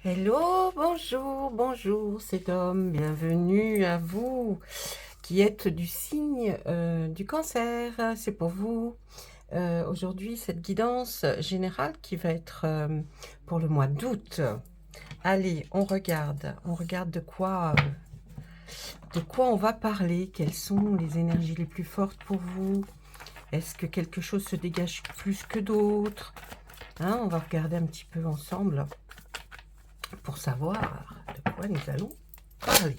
Hello, bonjour, bonjour, c'est Dom, bienvenue à vous qui êtes du signe du cancer, c'est pour vous. Aujourd'hui, cette guidance générale qui va être pour le mois d'août. Allez, on regarde de quoi on va parler, quelles sont les énergies les plus fortes pour vous. Est-ce que quelque chose se dégage plus que d'autres, hein? On va regarder un petit peu ensemble pour savoir de quoi nous allons parler.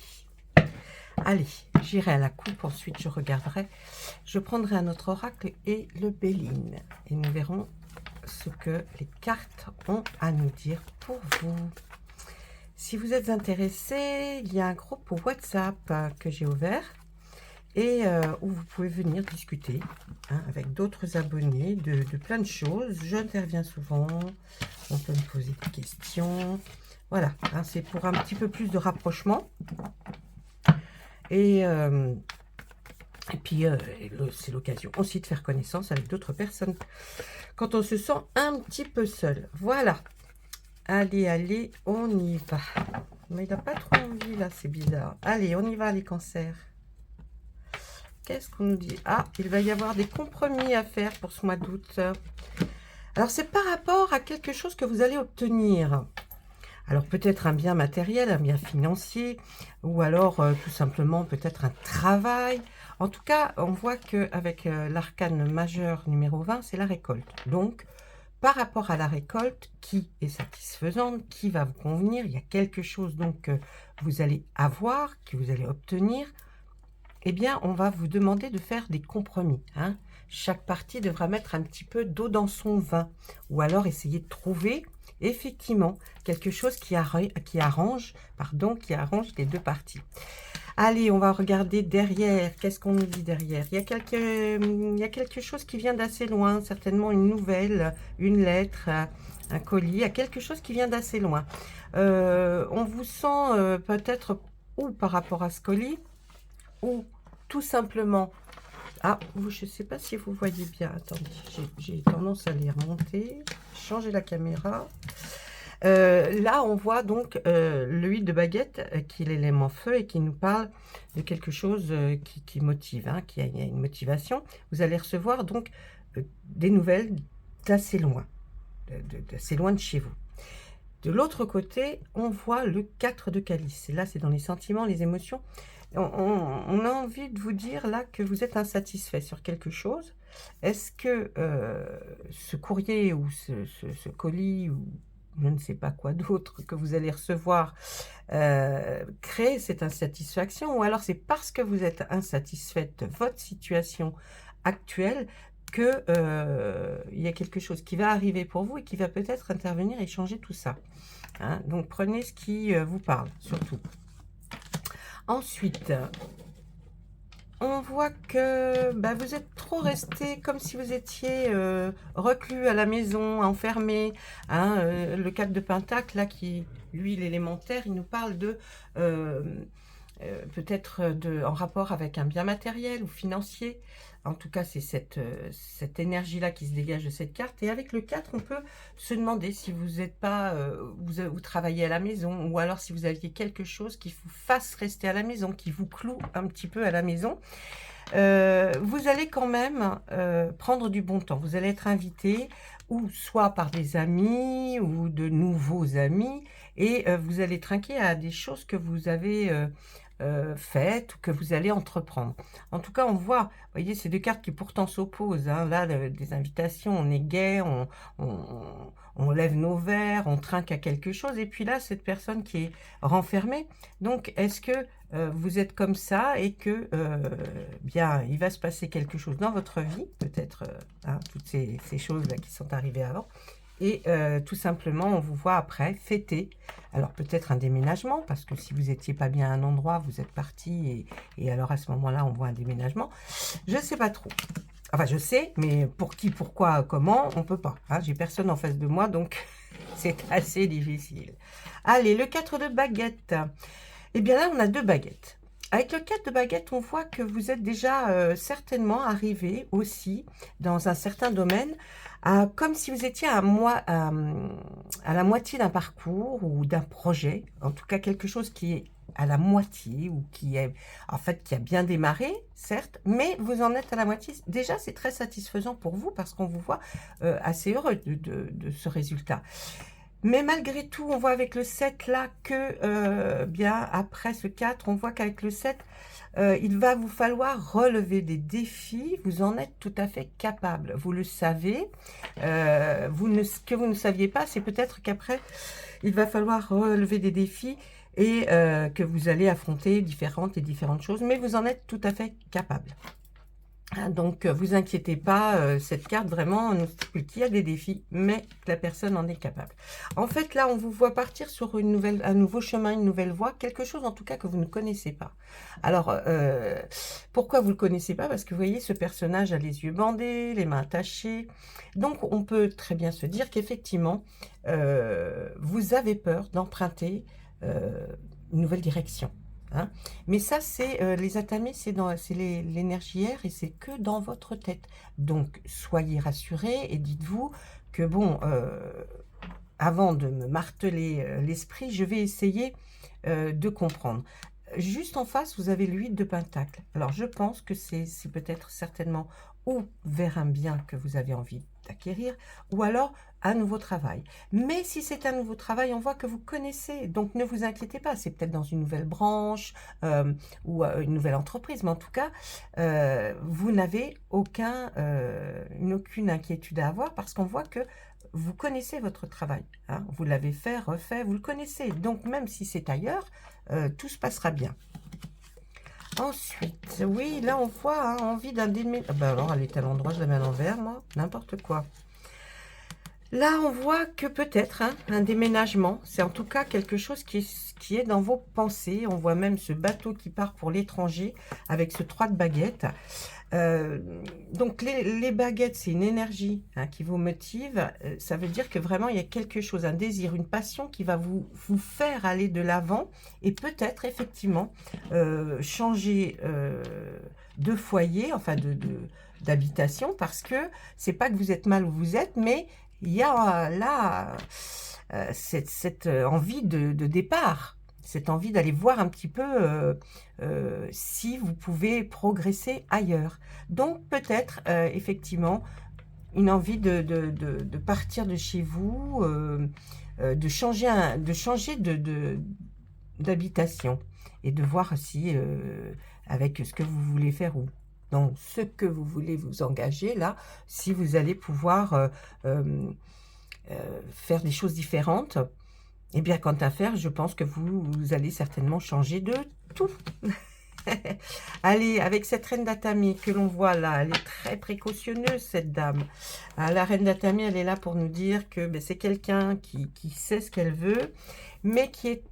Allez, j'irai à la coupe, ensuite je prendrai un autre oracle et le Béline. Et nous verrons ce que les cartes ont à nous dire pour vous. Si vous êtes intéressé, il y a un groupe WhatsApp que j'ai ouvert et où vous pouvez venir discuter avec d'autres abonnés de plein de choses. J'interviens souvent, on peut me poser des questions. Voilà, c'est pour un petit peu plus de rapprochement. Et puis, c'est l'occasion aussi de faire connaissance avec d'autres personnes quand on se sent un petit peu seul. Voilà. Allez, allez, on y va. Mais il n'a pas trop envie, là, c'est bizarre. Allez, on y va, les cancers. Qu'est-ce qu'on nous dit? Ah, il va y avoir des compromis à faire pour ce mois d'août. Alors, c'est par rapport à quelque chose que vous allez obtenir. Alors, peut-être un bien matériel, un bien financier, ou alors tout simplement peut-être un travail. En tout cas, on voit qu'avec l'arcane majeur numéro 20, c'est la récolte. Donc, par rapport à la récolte, qui est satisfaisante, qui va vous convenir, il y a quelque chose donc que vous allez avoir, que vous allez obtenir, eh bien, on va vous demander de faire des compromis. Chaque partie devra mettre un petit peu d'eau dans son vin, ou alors essayer de trouver effectivement quelque chose qui arrange les deux parties. Allez, on va regarder derrière. Qu'est-ce qu'on nous dit derrière? Il y a quelque chose qui vient d'assez loin, certainement une nouvelle, une lettre, un colis. Il y a quelque chose qui vient d'assez loin. On vous sent peut-être ou par rapport à ce colis, ou tout simplement... Ah, je ne sais pas si vous voyez bien. Attendez, j'ai tendance à les remonter. Changer la caméra. Là, on voit donc le 8 de baguette, qui est l'élément feu et qui nous parle de quelque chose qui motive, qui a une motivation. Vous allez recevoir donc des nouvelles d'assez loin, d'assez loin de chez vous. De l'autre côté, on voit le 4 de calice. Et là, c'est dans les sentiments, les émotions. On a envie de vous dire là que vous êtes insatisfait sur quelque chose. Est-ce que ce courrier ou ce colis ou je ne sais pas quoi d'autre que vous allez recevoir crée cette insatisfaction, ou alors c'est parce que vous êtes insatisfaite de votre situation actuelle que il y a quelque chose qui va arriver pour vous et qui va peut-être intervenir et changer tout ça. Donc prenez ce qui vous parle, surtout. Ensuite, on voit que vous êtes trop resté comme si vous étiez reclus à la maison, enfermé. Le 4 de Pentacle, là, qui, lui, l'élémentaire, il nous parle de... peut-être en rapport avec un bien matériel ou financier. En tout cas, c'est cette énergie-là qui se dégage de cette carte. Et avec le 4, on peut se demander si vous n'êtes pas, vous travaillez à la maison, ou alors si vous aviez quelque chose qui vous fasse rester à la maison, qui vous cloue un petit peu à la maison. Vous allez quand même prendre du bon temps. Vous allez être invité, ou soit par des amis, ou de nouveaux amis, et vous allez trinquer à des choses que vous avez faites, ou que vous allez entreprendre. En tout cas, on voit, vous voyez, ces deux cartes qui pourtant s'opposent. Là, des invitations, on est gai, on lève nos verres, on trinque à quelque chose, et puis là, cette personne qui est renfermée. Donc, est-ce que vous êtes comme ça et que bien, il va se passer quelque chose dans votre vie, peut-être toutes ces choses-là qui sont arrivées avant, et tout simplement, on vous voit après fêter. Alors peut-être un déménagement, parce que si vous n'étiez pas bien à un endroit, vous êtes parti, et alors à ce moment-là, on voit un déménagement. Je ne sais pas trop. Enfin, je sais, mais pour qui, pourquoi, comment, on ne peut pas. J'ai personne en face de moi, donc c'est assez difficile. Allez, le 4 de baguette. Eh bien là, on a deux baguettes. Avec le 4 de baguette, on voit que vous êtes déjà certainement arrivé aussi dans un certain domaine, comme si vous étiez à la moitié d'un parcours ou d'un projet, en tout cas quelque chose qui est à la moitié ou qui est en fait qui a bien démarré, certes, mais vous en êtes à la moitié. Déjà, c'est très satisfaisant pour vous parce qu'on vous voit assez heureux de ce résultat. Mais malgré tout, on voit avec le 7 là que, bien après ce 4, on voit qu'avec le 7, il va vous falloir relever des défis. Vous en êtes tout à fait capable. Vous le savez. Ce que vous ne saviez pas, c'est peut-être qu'après, il va falloir relever des défis et que vous allez affronter différentes choses. Mais vous en êtes tout à fait capable. Donc, vous inquiétez pas, cette carte vraiment nous stipule qu'il y a des défis, mais que la personne en est capable. En fait, là, on vous voit partir sur un nouveau chemin, une nouvelle voie, quelque chose en tout cas que vous ne connaissez pas. Alors, pourquoi vous ne le connaissez pas? Parce que vous voyez, ce personnage a les yeux bandés, les mains attachées. Donc, on peut très bien se dire qu'effectivement, vous avez peur d'emprunter une nouvelle direction. Hein. Mais ça, c'est les atamés, c'est l'énergie air et c'est que dans votre tête. Donc, soyez rassurés et dites-vous que bon, avant de me marteler l'esprit, je vais essayer de comprendre. Juste en face, vous avez l'huile de Pentacle. Alors, je pense que c'est peut-être certainement ou vers un bien que vous avez envie d'acquérir, ou alors un nouveau travail. Mais si c'est un nouveau travail, on voit que vous connaissez, donc ne vous inquiétez pas, c'est peut-être dans une nouvelle branche ou une nouvelle entreprise, mais en tout cas, vous n'avez aucune inquiétude à avoir parce qu'on voit que vous connaissez votre travail. Hein, vous l'avez fait, refait, vous le connaissez. Donc même si c'est ailleurs, tout se passera bien. Ensuite, oui, là on voit envie d'un déménagement. Ah ben alors, elle est à l'endroit, je la mets à l'envers, moi, n'importe quoi. Là, on voit que peut-être un déménagement, c'est en tout cas quelque chose qui est dans vos pensées. On voit même ce bateau qui part pour l'étranger avec ce 3 de baguettes. Donc, les baguettes, c'est une énergie qui vous motive. Ça veut dire que vraiment, il y a quelque chose, un désir, une passion qui va vous faire aller de l'avant et peut-être effectivement changer de foyer, enfin d'habitation, parce que c'est pas que vous êtes mal où vous êtes, mais il y a là cette envie de départ, cette envie d'aller voir un petit peu si vous pouvez progresser ailleurs. Donc peut-être effectivement une envie de partir de chez vous, de changer d'habitation et de voir si avec ce que vous voulez faire ou dans ce que vous voulez vous engager là, si vous allez pouvoir faire des choses différentes. Eh bien, quant à faire, je pense que vous allez certainement changer de tout. Allez, avec cette reine d'Atami que l'on voit là, elle est très précautionneuse, cette dame. La reine d'Atami, elle est là pour nous dire que c'est quelqu'un qui sait ce qu'elle veut, mais qui est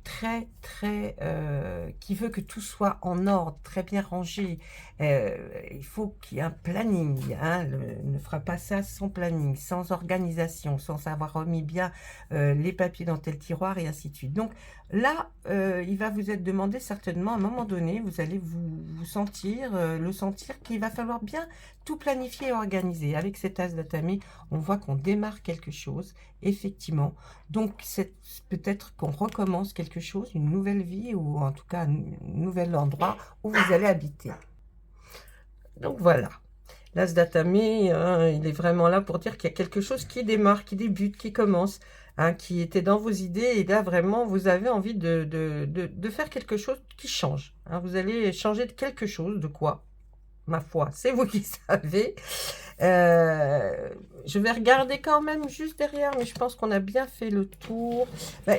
qui veut que tout soit en ordre, très bien rangé. Il faut qu'il y ait un planning. Elle ne fera pas ça sans planning, sans organisation, sans avoir remis bien les papiers dans tel tiroir et ainsi de suite. Donc là, il va vous être demandé certainement à un moment donné, vous allez le sentir qu'il va falloir bien tout planifier et organiser. Avec cet as d'Atami, on voit qu'on démarre quelque chose, effectivement. Donc, c'est peut-être qu'on recommence quelque chose, une nouvelle vie, ou en tout cas un nouvel endroit où vous allez habiter. Donc, voilà. L'as d'Atami, il est vraiment là pour dire qu'il y a quelque chose qui démarre, qui débute, qui commence, qui était dans vos idées. Et là, vraiment, vous avez envie de faire quelque chose qui change. Vous allez changer de quelque chose, de quoi? Ma foi, c'est vous qui savez. Je vais regarder quand même juste derrière, mais je pense qu'on a bien fait le tour.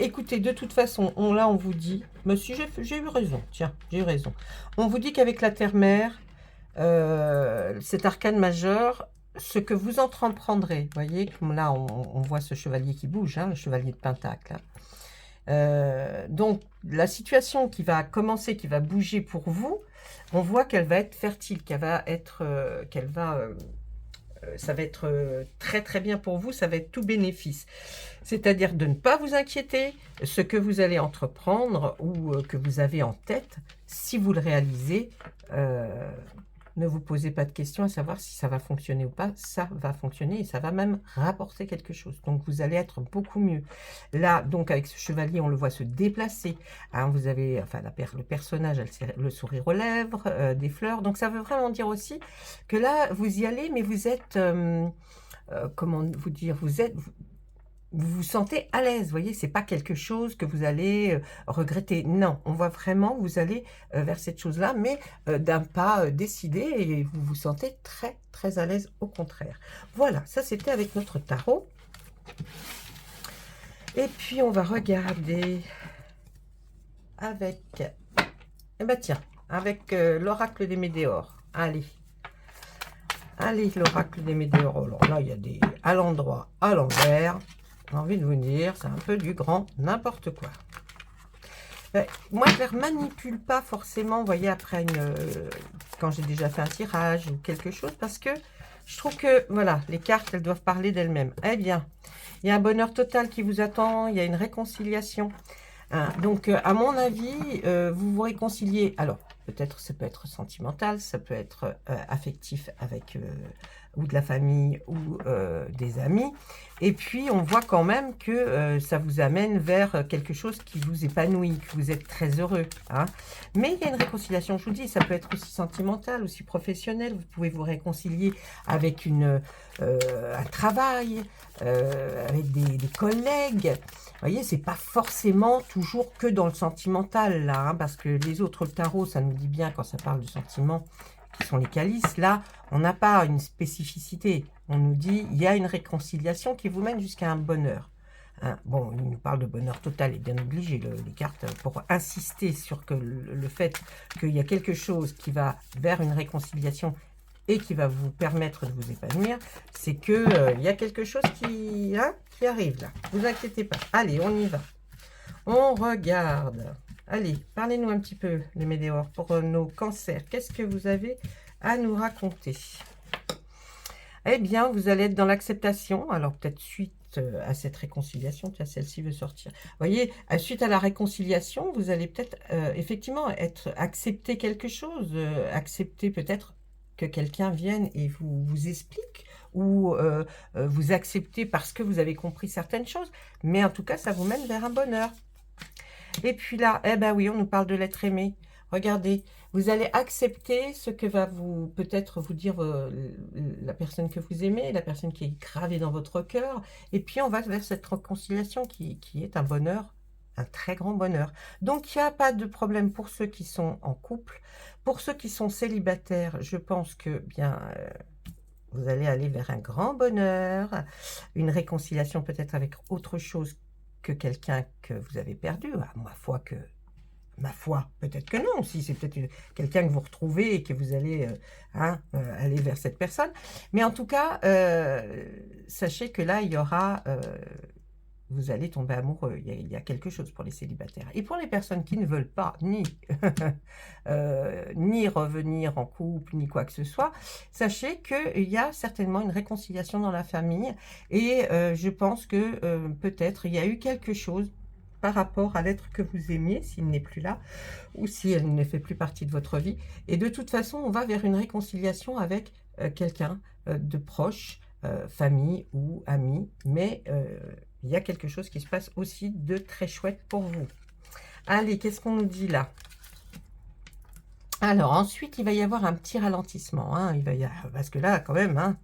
Écoutez, de toute façon, là, on vous dit... Monsieur, j'ai eu raison, tiens, j'ai eu raison. On vous dit qu'avec la terre-mère, cet arcane majeur, ce que vous entreprendrez, vous voyez, comme là, on voit ce chevalier qui bouge, le chevalier de Pentacle. Donc, la situation qui va commencer, qui va bouger pour vous, on voit qu'elle va être fertile, qu'elle va ça va être très très bien pour vous, ça va être tout bénéfice. C'est-à-dire de ne pas vous inquiéter, ce que vous allez entreprendre ou que vous avez en tête, si vous le réalisez, ne vous posez pas de questions à savoir si ça va fonctionner ou pas. Ça va fonctionner et ça va même rapporter quelque chose. Donc, vous allez être beaucoup mieux. Là, donc, avec ce chevalier, on le voit se déplacer. Hein, vous avez, enfin, le personnage a le sourire aux lèvres, des fleurs. Donc, ça veut vraiment dire aussi que là, vous y allez, mais vous êtes, comment vous dire, vous vous sentez à l'aise, vous voyez, c'est pas quelque chose que vous allez regretter. Non, on voit vraiment que vous allez vers cette chose-là, mais d'un pas décidé et vous vous sentez très, très à l'aise au contraire. Voilà, ça c'était avec notre tarot. Et puis on va regarder avec, eh ben tiens, avec l'oracle des Médéors. Allez, allez, l'oracle des Médéors. Alors là, il y a des à l'endroit, à l'envers. J'ai envie de vous dire, c'est un peu du grand n'importe quoi. Moi, je ne les manipule pas forcément, vous voyez, après quand j'ai déjà fait un tirage ou quelque chose, parce que je trouve que, voilà, les cartes, elles doivent parler d'elles-mêmes. Eh bien, il y a un bonheur total qui vous attend, il y a une réconciliation. Hein, donc, à mon avis, vous vous réconciliez. Alors, peut-être, ça peut être sentimental, ça peut être affectif avec ou de la famille ou des amis. Et puis, on voit quand même que ça vous amène vers quelque chose qui vous épanouit, que vous êtes très heureux. Hein. Mais il y a une réconciliation, je vous dis, ça peut être aussi sentimental, aussi professionnel. Vous pouvez vous réconcilier avec un travail, avec des collègues. Vous voyez, c'est pas forcément toujours que dans le sentimental, là, hein, parce que les autres tarots, ça nous dit bien quand ça parle de sentiments, qui sont les calices. Là, on n'a pas une spécificité. On nous dit, il y a une réconciliation qui vous mène jusqu'à un bonheur. Hein, bon, il nous parle de bonheur total et bien obligé, les cartes, pour insister sur que le fait qu'il y a quelque chose qui va vers une réconciliation et qui va vous permettre de vous épanouir, c'est que il y a quelque chose qui arrive là. Ne vous inquiétez pas. Allez, on y va. On regarde. Allez, parlez-nous un petit peu, les Médéors, pour nos cancers. Qu'est-ce que vous avez à nous raconter? Eh bien, vous allez être dans l'acceptation. Alors, peut-être suite à cette réconciliation, tiens, celle-ci veut sortir. Vous voyez, suite à la réconciliation, vous allez peut-être effectivement accepter quelque chose, accepter peut-être que quelqu'un vienne et vous explique, ou vous acceptez parce que vous avez compris certaines choses, mais en tout cas, ça vous mène vers un bonheur. Et puis là, eh ben oui, on nous parle de l'être aimé. Regardez, vous allez accepter ce que va peut-être vous dire la personne que vous aimez, la personne qui est gravée dans votre cœur. Et puis, on va vers cette réconciliation qui est un bonheur, un très grand bonheur. Donc, il n'y a pas de problème pour ceux qui sont en couple. Pour ceux qui sont célibataires, je pense que, bien, vous allez aller vers un grand bonheur, une réconciliation peut-être avec autre chose que quelqu'un que vous avez perdu. Ah, ma foi, peut-être que non, si c'est peut-être quelqu'un que vous retrouvez et que vous allez aller vers cette personne. Mais en tout cas, sachez que là, il y aura, vous allez tomber amoureux. Il y a quelque chose pour les célibataires. Et pour les personnes qui ne veulent pas ni revenir en couple, ni quoi que ce soit, sachez qu'il y a certainement une réconciliation dans la famille. Et je pense que peut-être il y a eu quelque chose par rapport à l'être que vous aimiez, s'il n'est plus là, ou si elle ne fait plus partie de votre vie. Et de toute façon, on va vers une réconciliation avec quelqu'un de proche, famille ou ami, mais il y a quelque chose qui se passe aussi de très chouette pour vous. Allez, qu'est-ce qu'on nous dit là? Alors, ensuite, il va y avoir un petit ralentissement, hein, parce que là, quand même, hein,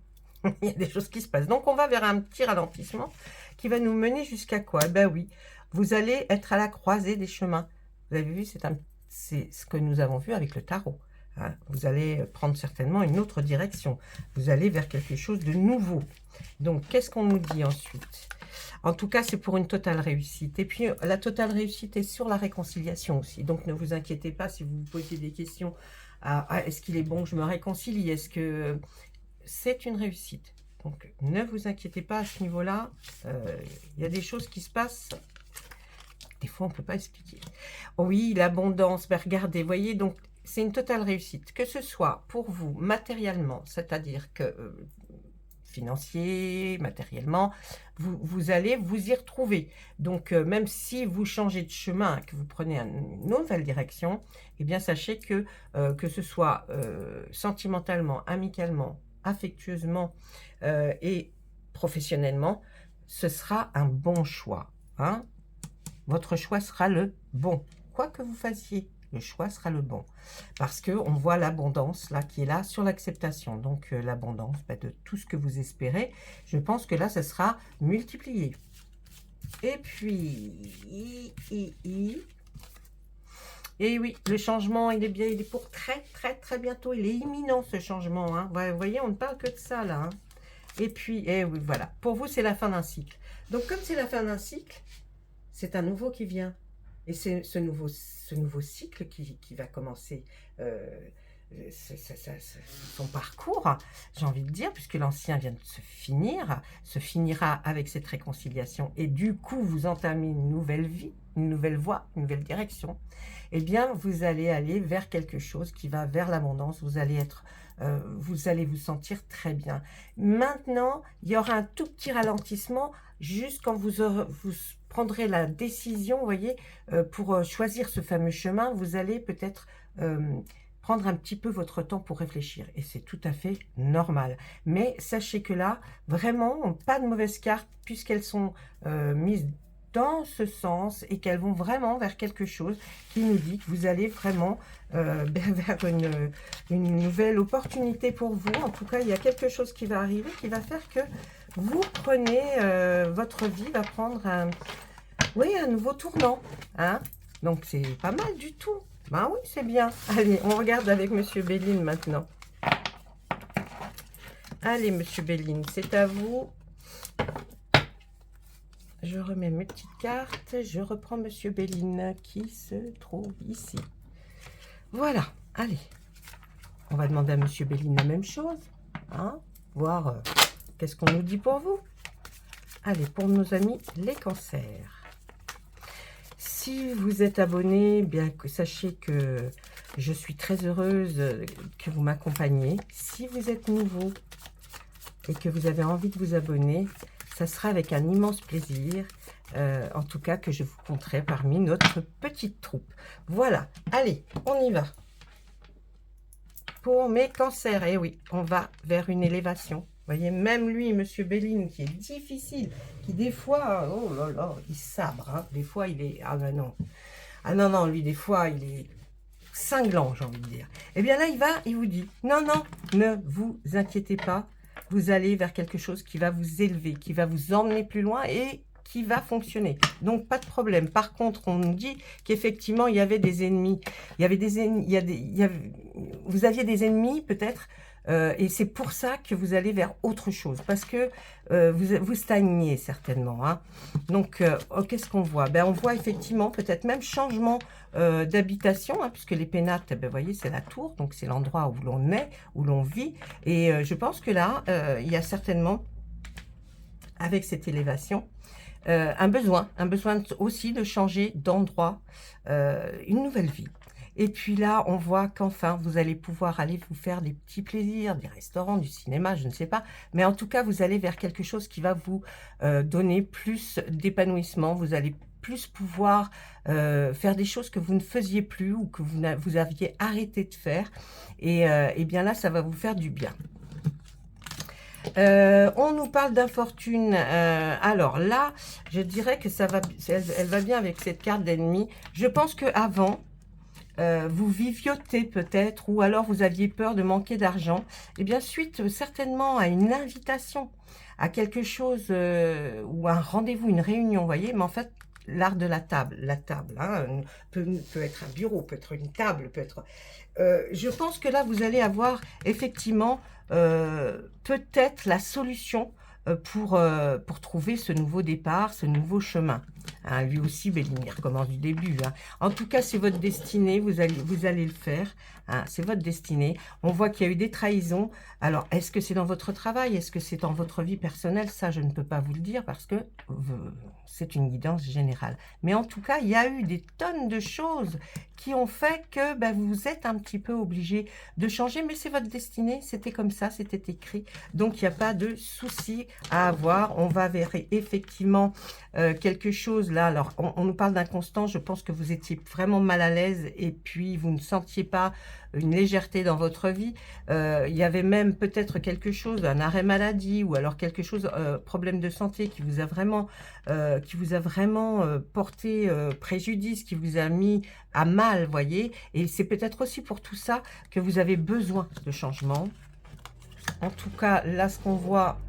il y a des choses qui se passent. Donc, on va vers un petit ralentissement qui va nous mener jusqu'à quoi? Ben oui, vous allez être à la croisée des chemins. Vous avez vu, c'est ce que nous avons vu avec le tarot. Hein. Vous allez prendre certainement une autre direction. Vous allez vers quelque chose de nouveau. Donc, qu'est-ce qu'on nous dit ensuite? En tout cas, c'est pour une totale réussite. Et puis, la totale réussite est sur la réconciliation aussi. Donc, ne vous inquiétez pas si vous vous posez des questions. Est-ce qu'il est bon que je me réconcilie? Est-ce que c'est une réussite? Donc, ne vous inquiétez pas à ce niveau-là. Il y a des choses qui se passent. Des fois, on ne peut pas expliquer. Oui, l'abondance. Ben, regardez, voyez, donc, c'est une totale réussite. Que ce soit pour vous, matériellement, c'est-à-dire que financier, matériellement, vous allez vous y retrouver. Donc, même si vous changez de chemin, que vous prenez une nouvelle direction, eh bien, sachez que ce soit sentimentalement, amicalement, affectueusement et professionnellement, ce sera un bon choix. Hein. Votre choix sera le bon. Quoi que vous fassiez, le choix sera le bon. Parce qu'on voit l'abondance là qui est là sur l'acceptation. Donc l'abondance de tout ce que vous espérez. Je pense que là, ça sera multiplié. Et puis, et oui, le changement, il est bien, il est pour très bientôt. Il est imminent ce changement. Hein. Vous voyez, on ne parle que de ça là. Hein. Et puis, et oui, voilà. Pour vous, c'est la fin d'un cycle. Donc, comme c'est la fin d'un cycle, c'est un nouveau qui vient. Et c'est ce nouveau cycle qui va commencer son parcours, j'ai envie de dire, puisque l'ancien vient de se finira avec cette réconciliation. Et du coup, vous entamez une nouvelle vie, une nouvelle voie, une nouvelle direction. Eh bien, vous allez aller vers quelque chose qui va vers l'abondance. Vous allez vous sentir très bien. Maintenant, il y aura un tout petit ralentissement juste quand vous prendrez la décision, vous voyez, pour choisir ce fameux chemin, vous allez peut-être prendre un petit peu votre temps pour réfléchir. Et c'est tout à fait normal. Mais sachez que là, vraiment, pas de mauvaises cartes, puisqu'elles sont mises dans ce sens et qu'elles vont vraiment vers quelque chose qui nous dit que vous allez vraiment vers une nouvelle opportunité pour vous. En tout cas, il y a quelque chose qui va arriver qui va faire que vous prenez, votre vie va prendre un nouveau tournant. Hein. Donc, c'est pas mal du tout. Ben oui, c'est bien. Allez, on regarde avec Monsieur Béline maintenant. Allez, Monsieur Béline, c'est à vous. Je remets mes petites cartes. Je reprends Monsieur Béline qui se trouve ici. Voilà. Allez. On va demander à Monsieur Béline la même chose. Hein, voir qu'est-ce qu'on nous dit pour vous. Allez, pour nos amis les cancers. Si vous êtes abonné, bien que sachez que je suis très heureuse que vous m'accompagniez. Si vous êtes nouveau et que vous avez envie de vous abonner, ça sera avec un immense plaisir, en tout cas que je vous compterai parmi notre petite troupe. Voilà, allez, on y va. Pour mes cancers, et oui, on va vers une élévation. Vous voyez, même lui, Monsieur Béline, qui est difficile, qui des fois, oh là là, il sabre. Hein. Des fois, il est... Ah ben non. Ah non, non, lui, des fois, il est cinglant, j'ai envie de dire. Eh bien là, il vous dit, non, non, ne vous inquiétez pas. Vous allez vers quelque chose qui va vous élever, qui va vous emmener plus loin et qui va fonctionner. Donc, pas de problème. Par contre, on nous dit qu'effectivement, il y avait des ennemis. Il y avait des ennemis, vous aviez des ennemis, peut-être, et c'est pour ça que vous allez vers autre chose, parce que vous stagnez certainement. Hein. Donc, qu'est-ce qu'on voit? Ben, on voit effectivement peut-être même changement d'habitation, hein, puisque les pénates, ben, vous voyez, c'est la tour, donc c'est l'endroit où l'on est, où l'on vit. Et je pense que là, il y a certainement, avec cette élévation, un besoin aussi de changer d'endroit, une nouvelle vie. Et puis là, on voit qu'enfin, vous allez pouvoir aller vous faire des petits plaisirs, des restaurants, du cinéma, je ne sais pas. Mais en tout cas, vous allez vers quelque chose qui va vous donner plus d'épanouissement. Vous allez plus pouvoir faire des choses que vous ne faisiez plus ou que vous aviez arrêté de faire. Et bien là, ça va vous faire du bien. On nous parle d'infortune. Alors là, je dirais que elle va bien avec cette carte d'ennemi. Je pense qu'avant, vous viviotez peut-être, ou alors vous aviez peur de manquer d'argent. Et bien, suite certainement à une invitation, à quelque chose, ou un rendez-vous, une réunion, vous voyez, mais en fait, l'art de la table, hein, peut être un bureau, peut être une table, peut être... je pense que là, vous allez avoir effectivement peut-être la solution pour trouver ce nouveau départ, ce nouveau chemin. Hein, lui aussi, ben, il recommence du début. Hein. En tout cas, c'est votre destinée, vous allez le faire. Hein, c'est votre destinée. On voit qu'il y a eu des trahisons. Alors, est-ce que c'est dans votre travail? Est-ce que c'est dans votre vie personnelle? Ça, je ne peux pas vous le dire parce que c'est une guidance générale. Mais en tout cas, il y a eu des tonnes de choses qui ont fait que ben, vous êtes un petit peu obligé de changer. Mais c'est votre destinée, c'était comme ça, c'était écrit. Donc, il n'y a pas de souci à avoir. On va vers effectivement quelque chose là. Alors, on nous parle d'inconstance. Je pense que vous étiez vraiment mal à l'aise et puis vous ne sentiez pas une légèreté dans votre vie. Il y avait même peut-être quelque chose, un arrêt maladie ou alors quelque chose, problème de santé qui vous a vraiment, porté préjudice, qui vous a mis à mal, voyez. Et c'est peut-être aussi pour tout ça que vous avez besoin de changement. En tout cas, là, ce qu'on voit,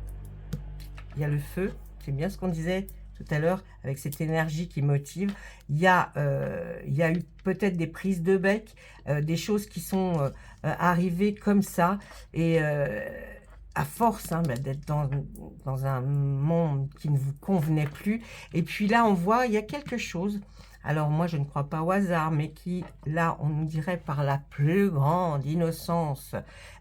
il y a le feu. C'est bien ce qu'on disait tout à l'heure, avec cette énergie qui motive. Il y a eu peut-être des prises de bec, des choses qui sont arrivées comme ça. Et à force hein, d'être dans un monde qui ne vous convenait plus. Et puis là, on voit, il y a quelque chose. Alors moi, je ne crois pas au hasard, mais qui, là, on nous dirait par la plus grande innocence,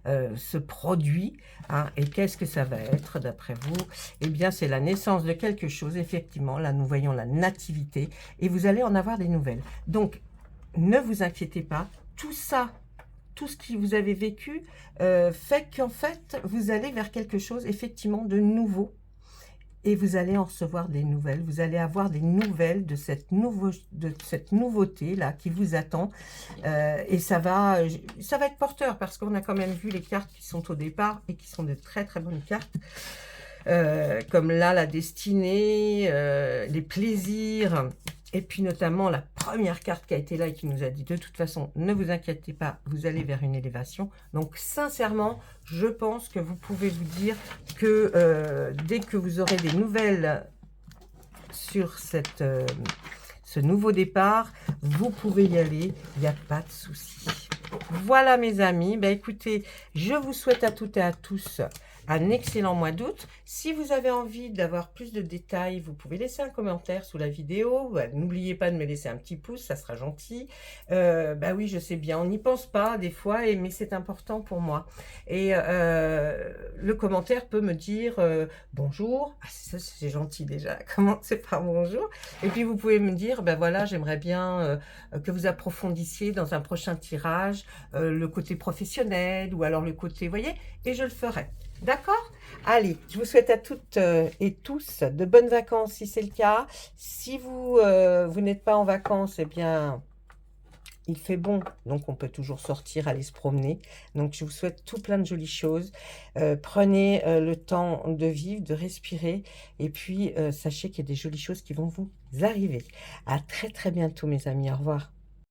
se produit. Hein, et qu'est-ce que ça va être, d'après vous? Eh bien, c'est la naissance de quelque chose, effectivement. Là, nous voyons la nativité. Et vous allez en avoir des nouvelles. Donc, ne vous inquiétez pas. Tout ça, tout ce que vous avez vécu, fait qu'en fait, vous allez vers quelque chose, effectivement, de nouveau. Et vous allez en recevoir des nouvelles. Vous allez avoir des nouvelles de cette nouveauté-là qui vous attend. Et ça va être porteur parce qu'on a quand même vu les cartes qui sont au départ et qui sont de très très bonnes cartes. Comme là, la destinée, les plaisirs. Et puis notamment la première carte qui a été là et qui nous a dit de toute façon, ne vous inquiétez pas, vous allez vers une élévation. Donc sincèrement, je pense que vous pouvez vous dire que dès que vous aurez des nouvelles sur ce nouveau départ, vous pouvez y aller, il n'y a pas de souci. Voilà mes amis, ben, écoutez, je vous souhaite à toutes et à tous un excellent mois d'août. Si vous avez envie d'avoir plus de détails, vous pouvez laisser un commentaire sous la vidéo. N'oubliez pas de me laisser un petit pouce, ça sera gentil. Bah oui, je sais bien, on n'y pense pas des fois, mais c'est important pour moi. Et le commentaire peut me dire bonjour. Ah, ça, c'est gentil déjà, commencez par bonjour. Et puis vous pouvez me dire, ben voilà, j'aimerais bien que vous approfondissiez dans un prochain tirage le côté professionnel ou alors le côté, vous voyez, et je le ferai. D'accord? Allez, je vous souhaite à toutes et tous de bonnes vacances si c'est le cas. Si vous, vous n'êtes pas en vacances, eh bien, il fait bon, donc on peut toujours sortir, aller se promener. Donc, je vous souhaite tout plein de jolies choses. Prenez le temps de vivre, de respirer. Et puis, sachez qu'il y a des jolies choses qui vont vous arriver. À très, très bientôt, mes amis. Au revoir.